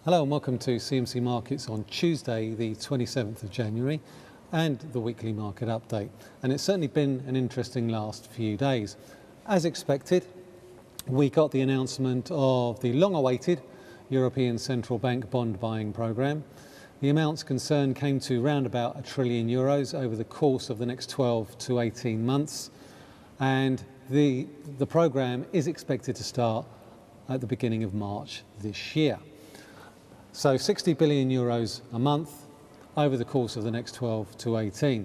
Hello and welcome to CMC Markets on Tuesday the 27th of January and the weekly market update. And it's certainly been an interesting last few days. As expected, we got the announcement of the long-awaited European Central Bank bond buying programme. The amounts concerned came to around about €1 trillion over the course of the next 12 to 18 months. And the programme is expected to start at the beginning of March this year. So €60 billion a month over the course of the next 12 to 18.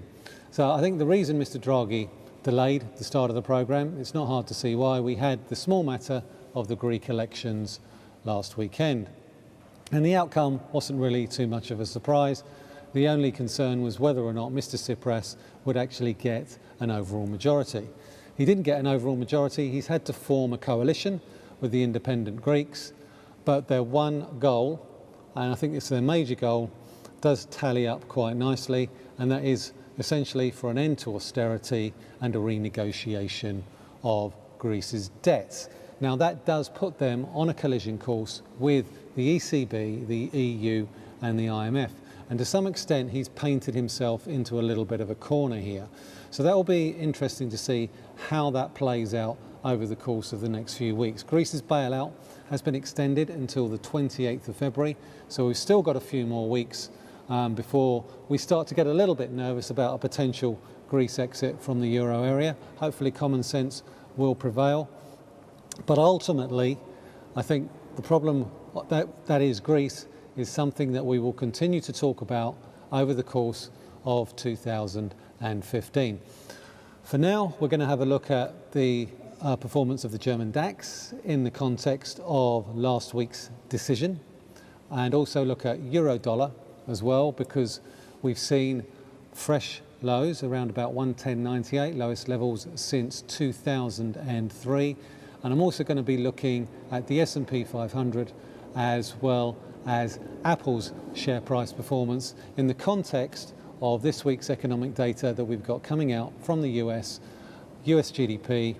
So I think the reason Mr. Draghi delayed the start of the programme, it's not hard to see why. We had the small matter of the Greek elections last weekend. And the outcome wasn't really too much of a surprise. The only concern was whether or not Mr. Tsipras would actually get an overall majority. He didn't get an overall majority. He's had to form a coalition with the independent Greeks, but their one goal, and I think it's their major goal, does tally up quite nicely, and that is essentially for an end to austerity and a renegotiation of Greece's debts. Now that does put them on a collision course with the ECB, the EU and the IMF, and to some extent he's painted himself into a little bit of a corner here. So that will be interesting to see how that plays out over the course of the next few weeks. Greece's bailout has been extended until the 28th of February, so we've still got a few more weeks before we start to get a little bit nervous about a potential Greece exit from the euro area. Hopefully common sense will prevail. But ultimately, I think the problem that is Greece is something that we will continue to talk about over the course of 2015. For now, we're going to have a look at the performance of the German DAX in the context of last week's decision, and also look at euro dollar as well, because we've seen fresh lows around about 110.98, lowest levels since 2003. And I'm also going to be looking at the SP500 as well as Apple's share price performance in the context of this week's economic data that we've got coming out from the US GDP,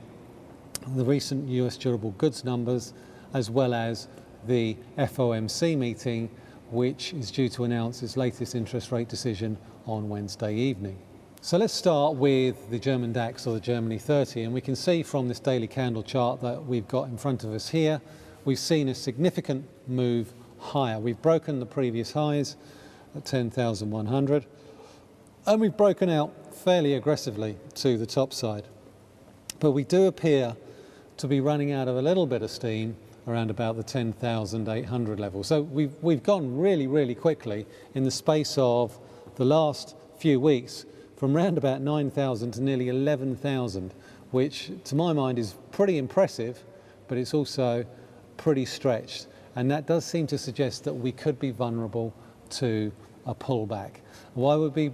the recent US durable goods numbers, as well as the FOMC meeting, which is due to announce its latest interest rate decision on Wednesday evening. So let's start with the German DAX, or the Germany 30, and we can see from this daily candle chart that we've got in front of us here, we've seen a significant move higher. We've broken the previous highs at 10,100, and we've broken out fairly aggressively to the top side. But we do appear to be running out of a little bit of steam around about the 10,800 level. So we've gone really quickly in the space of the last few weeks from around about 9,000 to nearly 11,000, which to my mind is pretty impressive, but it's also pretty stretched. And that does seem to suggest that we could be vulnerable to a pullback. Why would we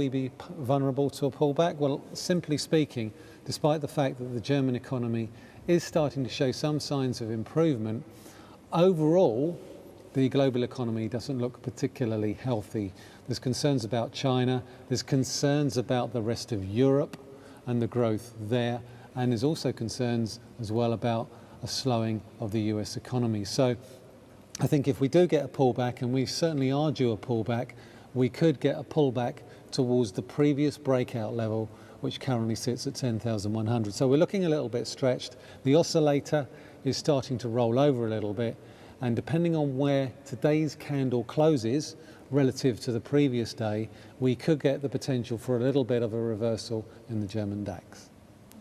be vulnerable to a pullback? Well, simply speaking, despite the fact that the German economy is starting to show some signs of improvement, overall, the global economy doesn't look particularly healthy. There's concerns about China, there's concerns about the rest of Europe and the growth there, and there's also concerns as well about a slowing of the US economy. So I think if we do get a pullback, and we certainly are due a pullback, we could get a pullback towards the previous breakout level, which currently sits at 10,100. So we're looking a little bit stretched. The oscillator is starting to roll over a little bit, and depending on where today's candle closes relative to the previous day, we could get the potential for a little bit of a reversal in the German DAX.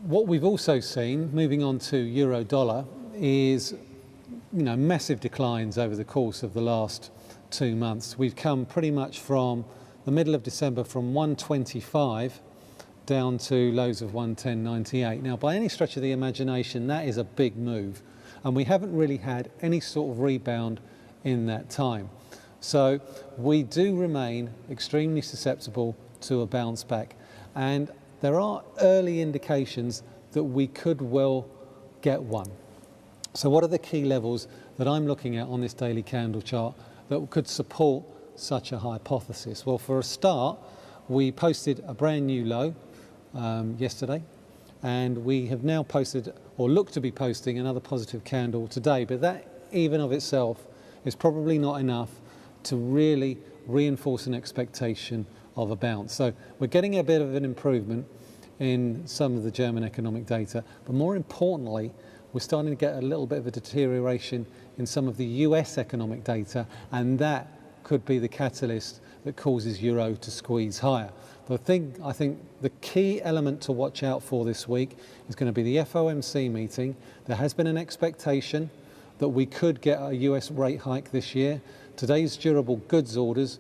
What we've also seen, moving on to euro dollar, is massive declines over the course of the last 2 months. We've come pretty much from the middle of December from 125 down to lows of 110.98. Now, by any stretch of the imagination, that is a big move, and we haven't really had any sort of rebound in that time. So we do remain extremely susceptible to a bounce back, and there are early indications that we could well get one. So what are the key levels that I'm looking at on this daily candle chart that could support such a hypothesis? Well, for a start, we posted a brand new low yesterday, and we have now posted, or look to be posting, another positive candle today, but that even of itself is probably not enough to really reinforce an expectation of a bounce. So we're getting a bit of an improvement in some of the German economic data, but more importantly, we're starting to get a little bit of a deterioration in some of the US economic data, and that could be the catalyst that causes euro to squeeze higher. I think the key element to watch out for this week is going to be the FOMC meeting. There has been an expectation that we could get a US rate hike this year. Today's durable goods orders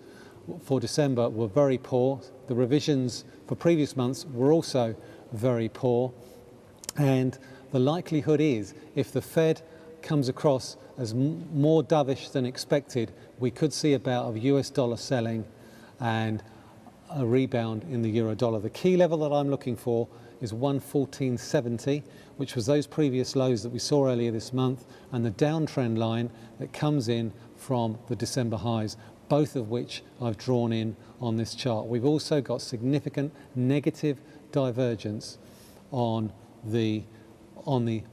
for December were very poor. The revisions for previous months were also very poor. And the likelihood is, if the Fed comes across as more dovish than expected, we could see a bout of US dollar selling and a rebound in the euro dollar. The key level that I'm looking for is 114.70, which was those previous lows that we saw earlier this month, and the downtrend line that comes in from the December highs, both of which I've drawn in on this chart. We've also got significant negative divergence on the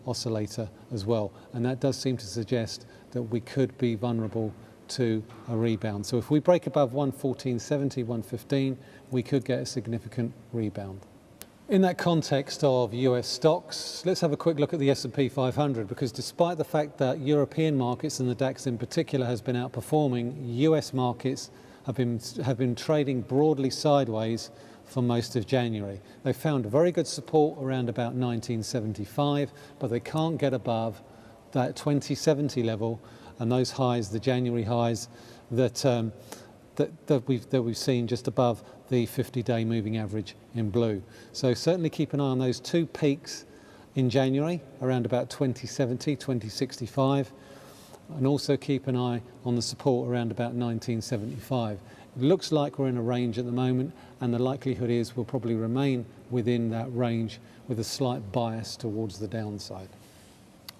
oscillator as well, and that does seem to suggest that we could be vulnerable to a rebound. So if we break above 114.70, 115, we could get a significant rebound. In that context of US stocks, let's have a quick look at the SP500, because despite the fact that European markets and the DAX in particular has been outperforming, US markets have been trading broadly sideways for most of January. They found very good support around about 1975, but they can't get above that 2070 level and those highs, the January highs that we've seen just above the 50-day moving average in blue. So certainly keep an eye on those two peaks in January around about 2070, 2065, and also keep an eye on the support around about 1975. It looks like we're in a range at the moment, and the likelihood is we'll probably remain within that range with a slight bias towards the downside.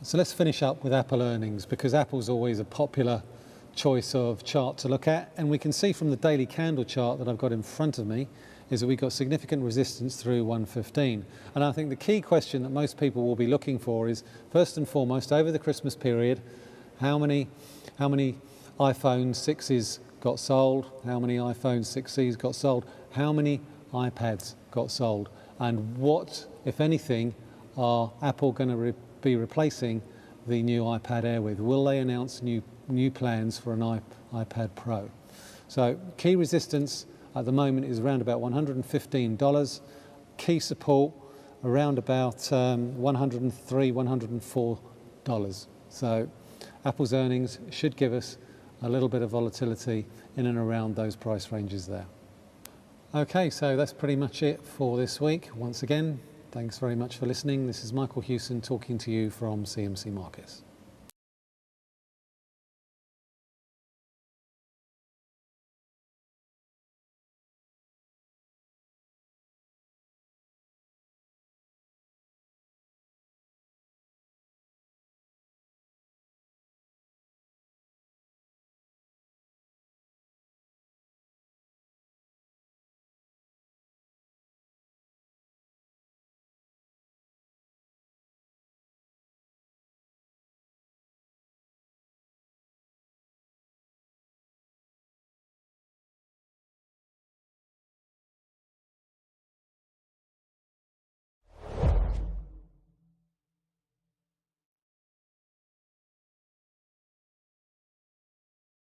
So let's finish up with Apple earnings, because Apple's always a popular choice of chart to look at, and we can see from the daily candle chart that I've got in front of me is that we've got significant resistance through 115. And I think the key question that most people will be looking for is, first and foremost, over the Christmas period, how many iPhone 6s got sold, how many iPhone 6Cs got sold, how many iPads got sold, and what, if anything, are Apple going to be replacing the new iPad Air with? Will they announce new plans for an iPad Pro? So key resistance at the moment is around about $115. Key support around about $103, $104. So Apple's earnings should give us a little bit of volatility in and around those price ranges there. Okay, so that's pretty much it for this week. Once again, thanks very much for listening. This is Michael Hewson talking to you from CMC Markets.